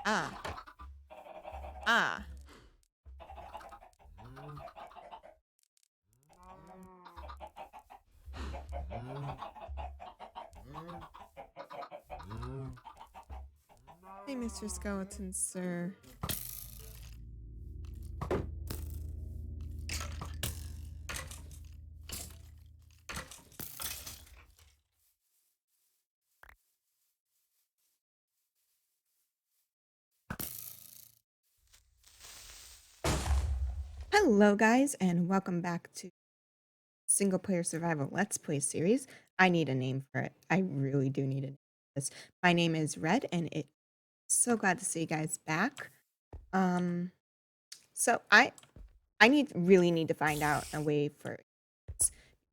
Ah. Ah. Hey, Mr. Skeleton, sir. Hello, guys, and welcome back to Single Player Survival Let's Play series. I need a name for it. I really do need a name for this. My name is Red, and it's so glad to see you guys back. So I really need to find out a way for it,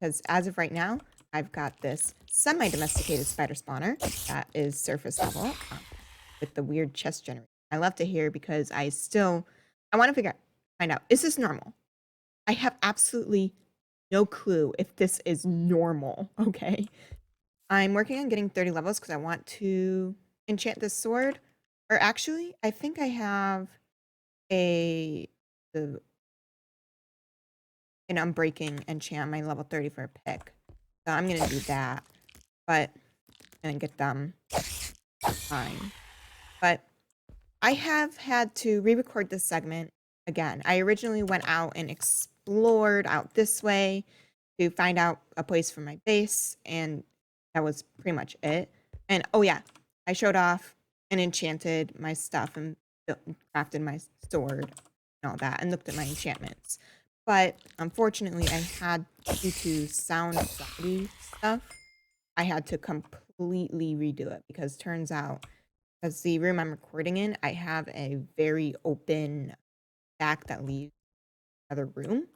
because as of right now, I've got this semi-domesticated spider spawner that is surface level with the weird chest generator. I love to hear because I want to find out, is this normal? I have absolutely no clue if this is normal, okay? I'm working on getting 30 levels because I want to enchant this sword. Or actually, I think I have a the an unbreaking enchant my level 30 for a pick. So I'm gonna do that. But and get them fine. But I have had to re-record this segment again. I originally went out and explored out this way to find out a place for my base, and that was pretty much it. And oh yeah, I showed off and enchanted my stuff and crafted my sword and all that and looked at my enchantments. But unfortunately, I had, due to sound quality stuff, I had to completely redo it because turns out, because the room I'm recording in, I have a very open back that leads to another room,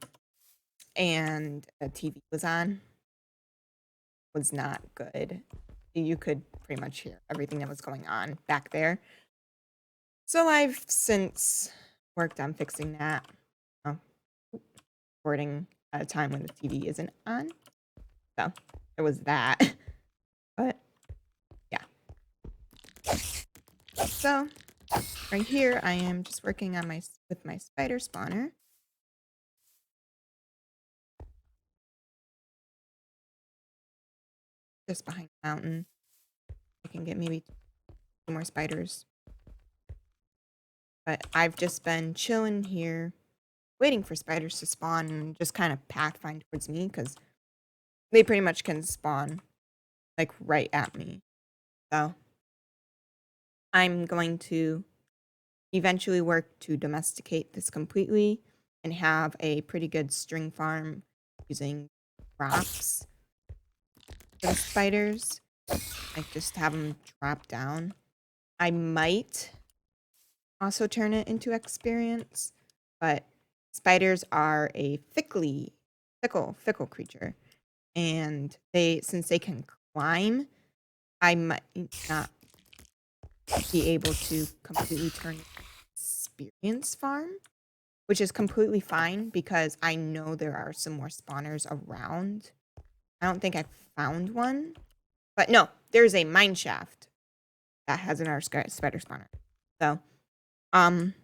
and a TV was on. Was not good. You could pretty much hear everything that was going on back there. So I've since worked on fixing that. Oh, recording at a time when the TV isn't on. So it was that. But yeah. So right here I am just working on with my spider spawner. Just behind the mountain. I can get maybe 2 more spiders. But I've just been chilling here, waiting for spiders to spawn and just kind of pathfind towards me because they pretty much can spawn like right at me. So I'm going to eventually work to domesticate this completely and have a pretty good string farm using drops for the spiders. Like just have them drop down. I might also turn it into experience, but spiders are a fickle creature, and since they can climb, I might not be able to completely turn experience farm, which is completely fine because I know there are some more spawners around. I don't think I found one, but no, there's a mine shaft that has another spider spawner. So, I'm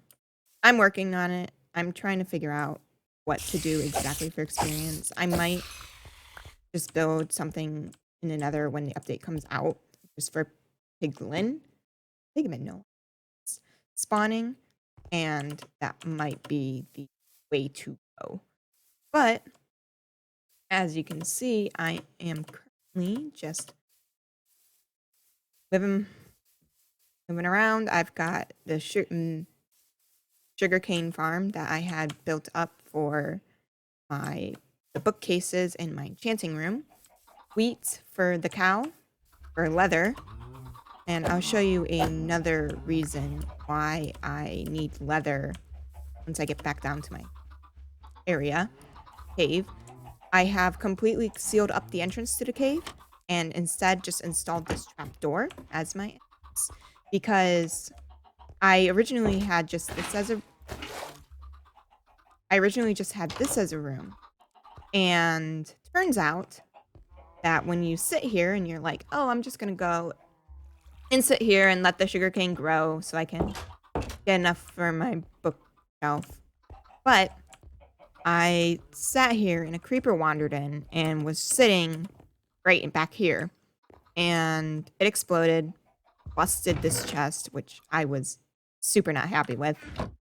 working on it. I'm trying to figure out what to do exactly for experience. I might just build something in another when the update comes out, just for pigmen, no, spawning, and that might be the way to go. But as you can see, I am currently just moving around. I've got the sugarcane farm that I had built up for the bookcases in my enchanting room, wheat for the cow, for leather, and I'll show you another reason why I need leather once I get back down to my area, cave. I have completely sealed up the entrance to the cave and instead just installed this trap door as my entrance because I originally had just this as a room, and turns out that when you sit here and you're like, oh, I'm just gonna go and sit here and let the sugarcane grow so I can get enough for my bookshelf. But I sat here and a creeper wandered in and was sitting right back here. And it exploded, busted this chest, which I was super not happy with.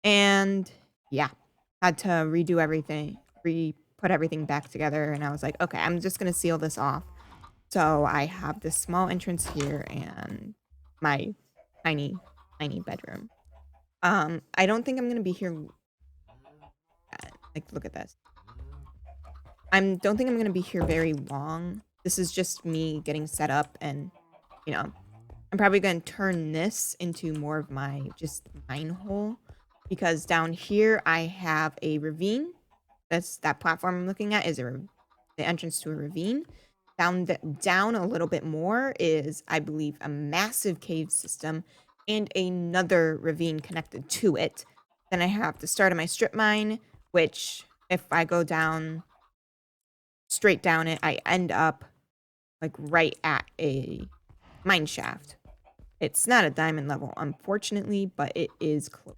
And yeah, had to redo everything, put everything back together. And I was like, okay, I'm just going to seal this off. So I have this small entrance here and my tiny, tiny bedroom. I don't think I'm going to be here. Like, look at this. Don't think I'm going to be here very long. This is just me getting set up and, you know, I'm probably going to turn this into more of my just mine hole because down here I have a ravine. That platform I'm looking at is the entrance to a ravine. Down a little bit more is, I believe, a massive cave system and another ravine connected to it. Then I have the start of my strip mine, which if I go down straight down it, I end up like right at a mine shaft. It's not a diamond level, unfortunately, but it is close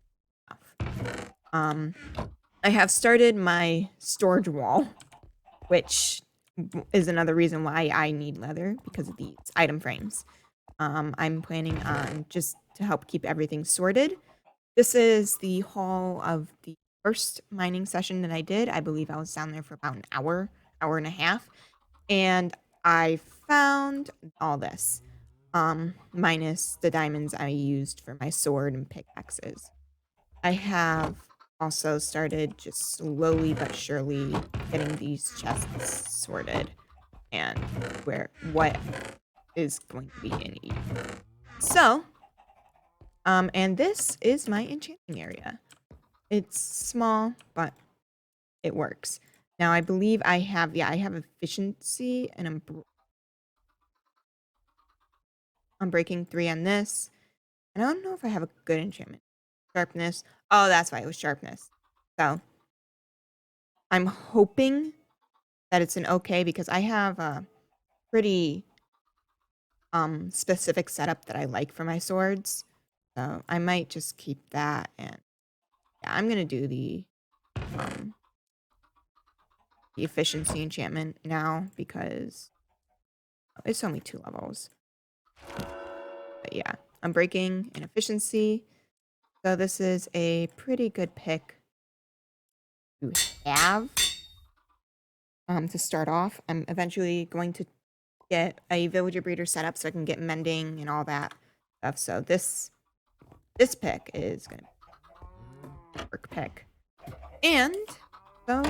enough. I have started my storage wall, which is another reason why I need leather because of these item frames. I'm planning on just to help keep everything sorted. This is the haul of the first mining session that I did. I believe I was down there for about an hour, hour and a half. And I found all this, minus the diamonds I used for my sword and pickaxes. I have also started just slowly but surely getting these chests sorted and what is going to be in each. So, and this is my enchanting area. It's small, but it works. Now I believe I have efficiency and I'm breaking 3 on this. And I don't know if I have a good enchantment. Sharpness. Oh, that's why it was sharpness. So I'm hoping that it's an okay because I have a pretty specific setup that I like for my swords. So I might just keep that and yeah, I'm gonna do the efficiency enchantment now because it's only 2 levels. But yeah, I'm breaking in efficiency. So this is a pretty good pick to have to start off. I'm eventually going to get a villager breeder set up so I can get mending and all that stuff. So this pick is gonna be a work pick. And so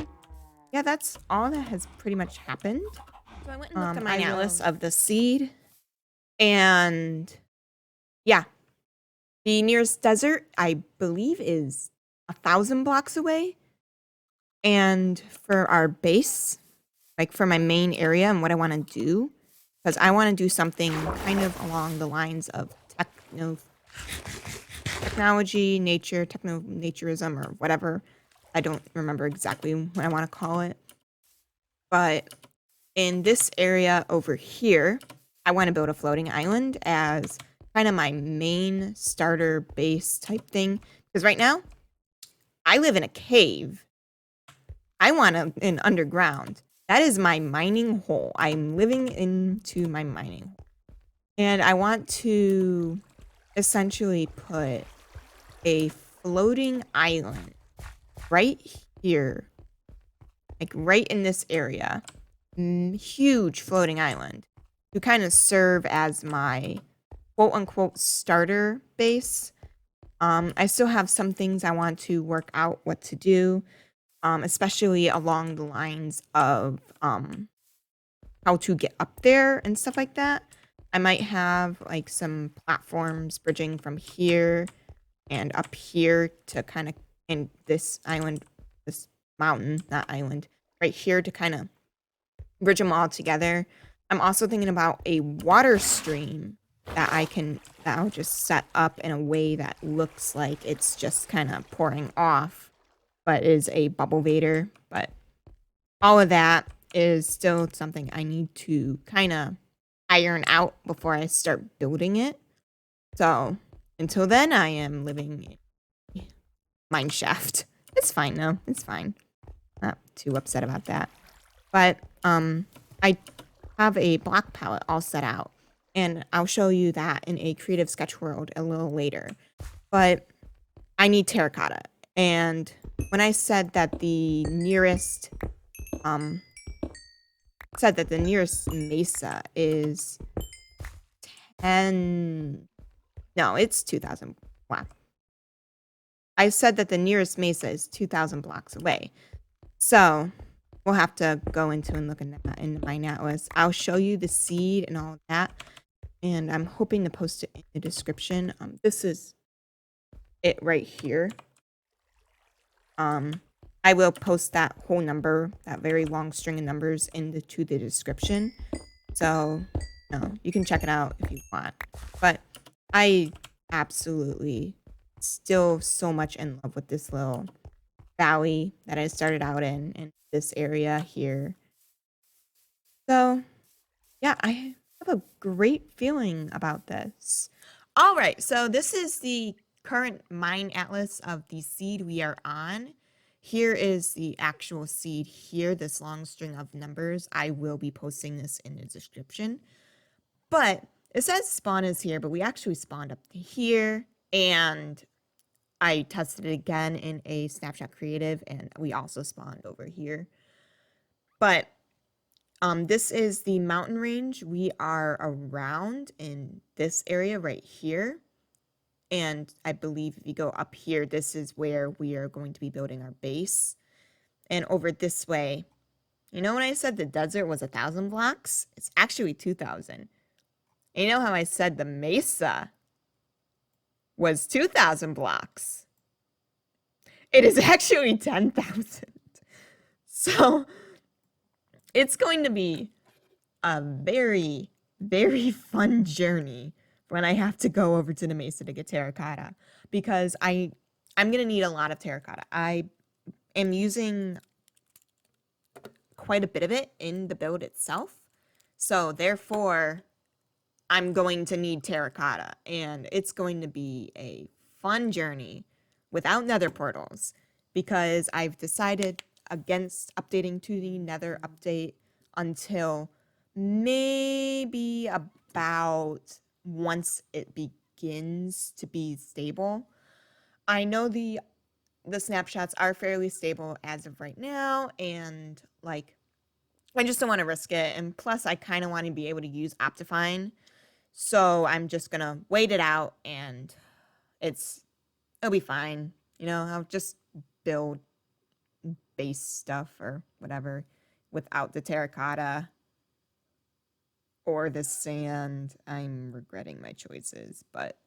yeah, that's all that has pretty much happened. So I went and looked at my atlas of the seed, and yeah, the nearest desert I believe is 1,000 blocks away. And for our base, like for my main area and what I want to do, because I want to do something kind of along the lines of technology, nature, techno-naturism, or whatever. I don't remember exactly what I want to call it. But in this area over here, I want to build a floating island as kind of my main starter base type thing. Because right now, I live in a cave. I want an underground. That is my mining hole. I'm living into my mining hole. And I want to essentially put a floating island right here. Like right in this area. Huge floating island. To kind of serve as my quote-unquote starter base. I still have some things I want to work out what to do. Especially along the lines of how to get up there and stuff like that. I might have like some platforms bridging from here and up here to kind of in this island, this mountain, not island, right here to kind of bridge them all together. I'm also thinking about a water stream that I'll just set up in a way that looks like it's just kind of pouring off, but is a bubble vader. But all of that is still something I need to kind of iron out before I start building it. So until then, I am living mine shaft. It's fine though. It's fine. Not too upset about that. But I have a block palette all set out, and I'll show you that in a creative sketch world a little later. But I need terracotta, and when I said that the nearest mesa is 10, no, it's 2,000 blocks. I said that the nearest mesa is 2,000 blocks away. So we'll have to go into and look at that in Mine Atlas. I'll show you the seed and all of that, and I'm hoping to post it in the description. This is it right here. I will post that whole number, that very long string of numbers, into the description. So you can check it out if you want. But I absolutely still so much in love with this little valley that I started out in this area here. So yeah, I have a great feeling about this. All right, so this is the current mine atlas of the seed we are on. Here is the actual seed here, this long string of numbers. I will be posting this in the description. But it says spawn is here, but we actually spawned up to here, and I tested it again in a Snapshot Creative, and we also spawned over here. But this is the mountain range we are around in this area right here. And I believe if you go up here, this is where we are going to be building our base. And over this way, you know when I said the desert was 1,000 blocks? It's actually 2,000. And you know how I said the mesa was 2,000 blocks? It is actually 10,000. So it's going to be a very, very fun journey when I have to go over to the mesa to get terracotta, because I'm going to need a lot of terracotta. I am using quite a bit of it in the build itself. So therefore, I'm going to need terracotta, and it's going to be a fun journey without nether portals, because I've decided against updating to the nether update until maybe about once it begins to be stable. I know the snapshots are fairly stable as of right now, and like I just don't want to risk it, and plus I kind of want to be able to use Optifine. So I'm just gonna wait it out, and it'll be fine. I'll just build base stuff or whatever without the terracotta or the sand. I'm regretting my choices, but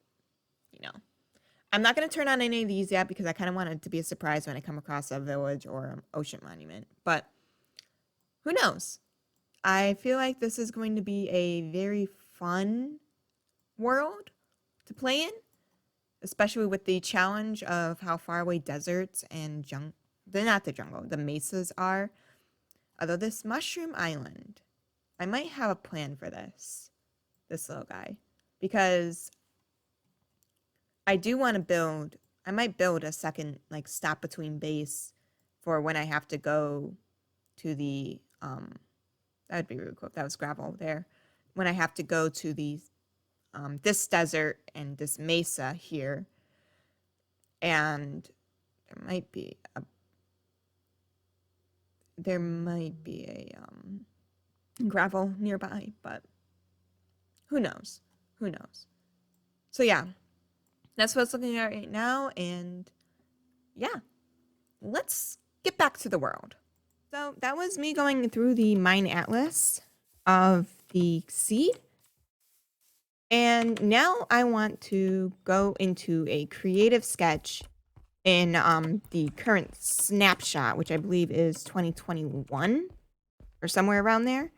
I'm not gonna turn on any of these yet because I kind of want it to be a surprise when I come across a village or an ocean monument. But who knows? I feel like this is going to be a very fun world to play in, especially with the challenge of how far away deserts and they're not the jungle, the mesas are. Although this mushroom island, I might have a plan for this little guy, because I do want to I might build a second like stop between base for when I have to go to the, that would be really cool if that was gravel there. When I have to go to the, this desert and this mesa here, and there might be a gravel nearby, but who knows? Who knows? So yeah, that's what it's looking at right now, and yeah, let's get back to the world. So that was me going through the mine atlas of the seed. And now I want to go into a creative sketch in the current snapshot, which I believe is 2021 or somewhere around there,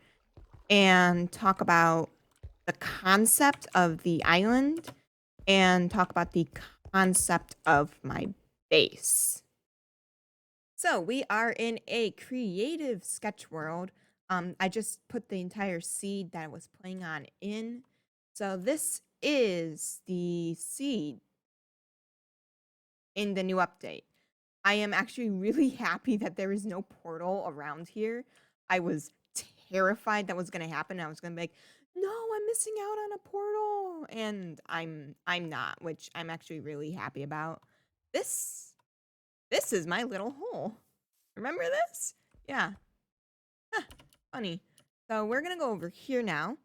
and talk about the concept of the island and talk about the concept of my base. So we are in a creative sketch world. I just put the entire seed that I was playing on in. So this is the seed in the new update. I am actually really happy that there is no portal around here. I was terrified that was gonna happen. I was gonna be like, no, I'm missing out on a portal. And I'm not, which I'm actually really happy about. This is my little hole. Remember this? Yeah. Huh, funny. So we're gonna go over here now.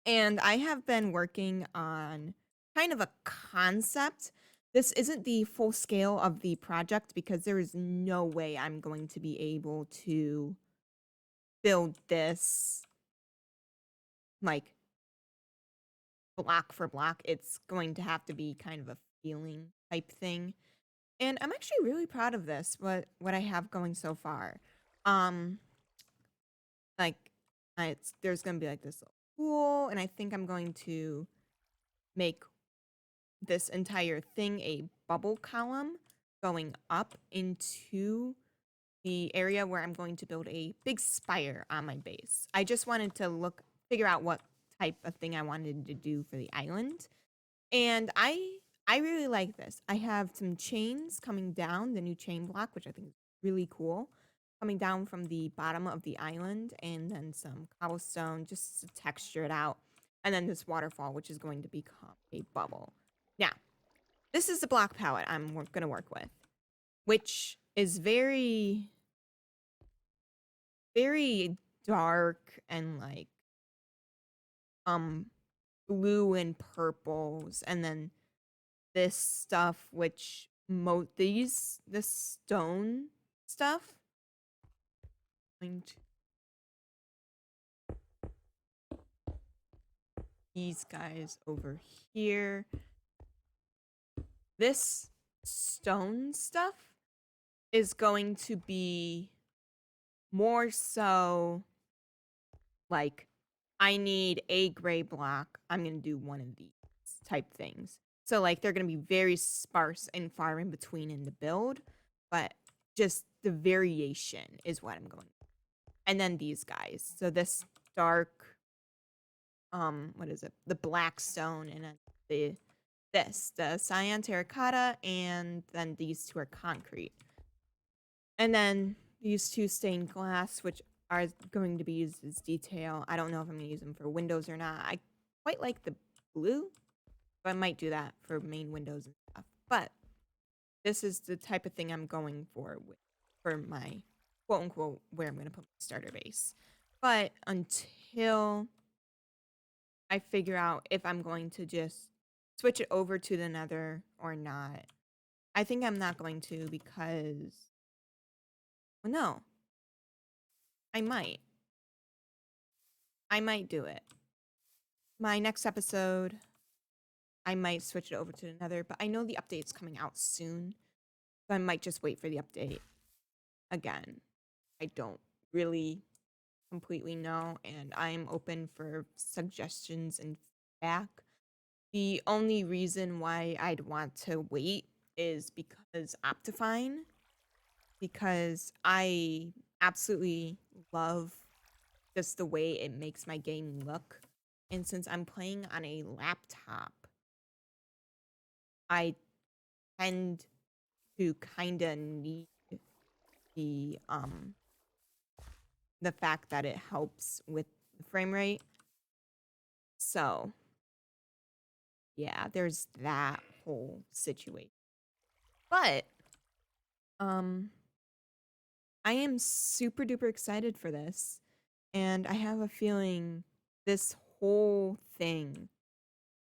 And I have been working on kind of a concept. This isn't the full scale of the project because there is no way I'm going to be able to build this like block for block. It's going to have to be kind of a feeling type thing. And I'm actually really proud of this, what I have going so far. Um like there's gonna be like this little pool, and I think I'm going to make this entire thing a bubble column going up into the area where I'm going to build a big spire on my base. I just wanted to figure out what type of thing I wanted to do for the island. And I really like this. I have some chains coming down, the new chain block, which I think is really cool, coming down from the bottom of the island, and then some cobblestone just to texture it out. And then this waterfall, which is going to become a bubble. Now, this is the block palette I'm going to work with, which is very, very dark and like blue and purples, and then this stuff, which this stone stuff. These guys over here. This stone stuff is going to be more so like, I need a gray block. I'm going to do one of these type things. So like they're going to be very sparse and far in between in the build, but just the variation is what I'm going. And then these guys. So this dark, what is it? The black stone, and then the cyan terracotta, and then these two are concrete. And then these two stained glass, which are going to be used as detail. I don't know if I'm going to use them for windows or not. I quite like the blue, so I might do that for main windows and stuff. But this is the type of thing I'm going for my quote unquote where I'm going to put my starter base. But until I figure out if I'm going to just switch it over to the nether or not, I think I'm not going to, because, well, no, I might do it. My next episode, I might switch it over to another, but I know the update's coming out soon, so I might just wait for the update. Again, I don't really completely know, and I'm open for suggestions and feedback. The only reason why I'd want to wait is because Optifine, because I absolutely love just the way it makes my game look. And since I'm playing on a laptop, I tend to kind of need the the fact that it helps with the frame rate. So, yeah, there's that whole situation. But I am super duper excited for this, and I have a feeling this whole thing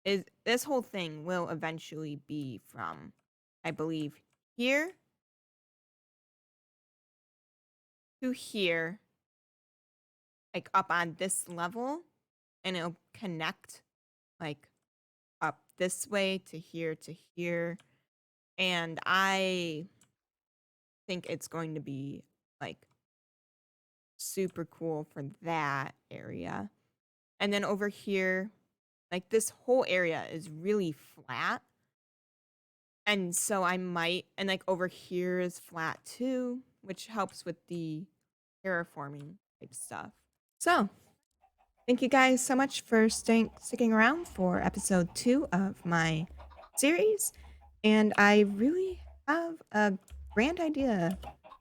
will eventually be from, I believe, here to here, like up on this level, and it'll connect like up this way to here, and I think it's going to be like super cool for that area. And then over here, like this whole area is really flat. And so I might, and like over here is flat too, which helps with the terraforming type stuff. So thank you guys so much for sticking around for episode 2 of my series. And I really have a grand idea.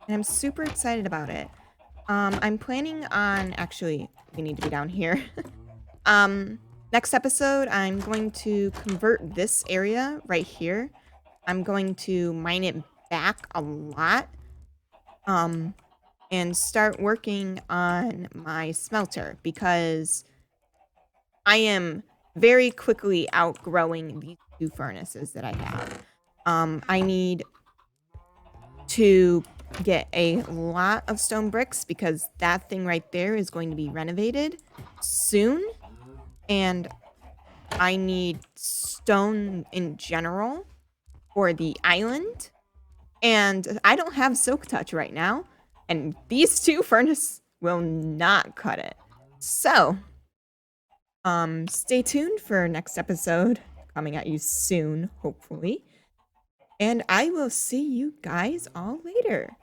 And I'm super excited about it. I'm planning on actually we need to be down here. Next episode, I'm going to convert this area right here. I'm going to mine it back a lot. And start working on my smelter because I am very quickly outgrowing these 2 furnaces that I have. I need to get a lot of stone bricks because that thing right there is going to be renovated soon. And I need stone in general for the island. And I don't have silk touch right now. And these 2 furnaces will not cut it. So, stay tuned for next episode coming at you soon, hopefully. And I will see you guys all later.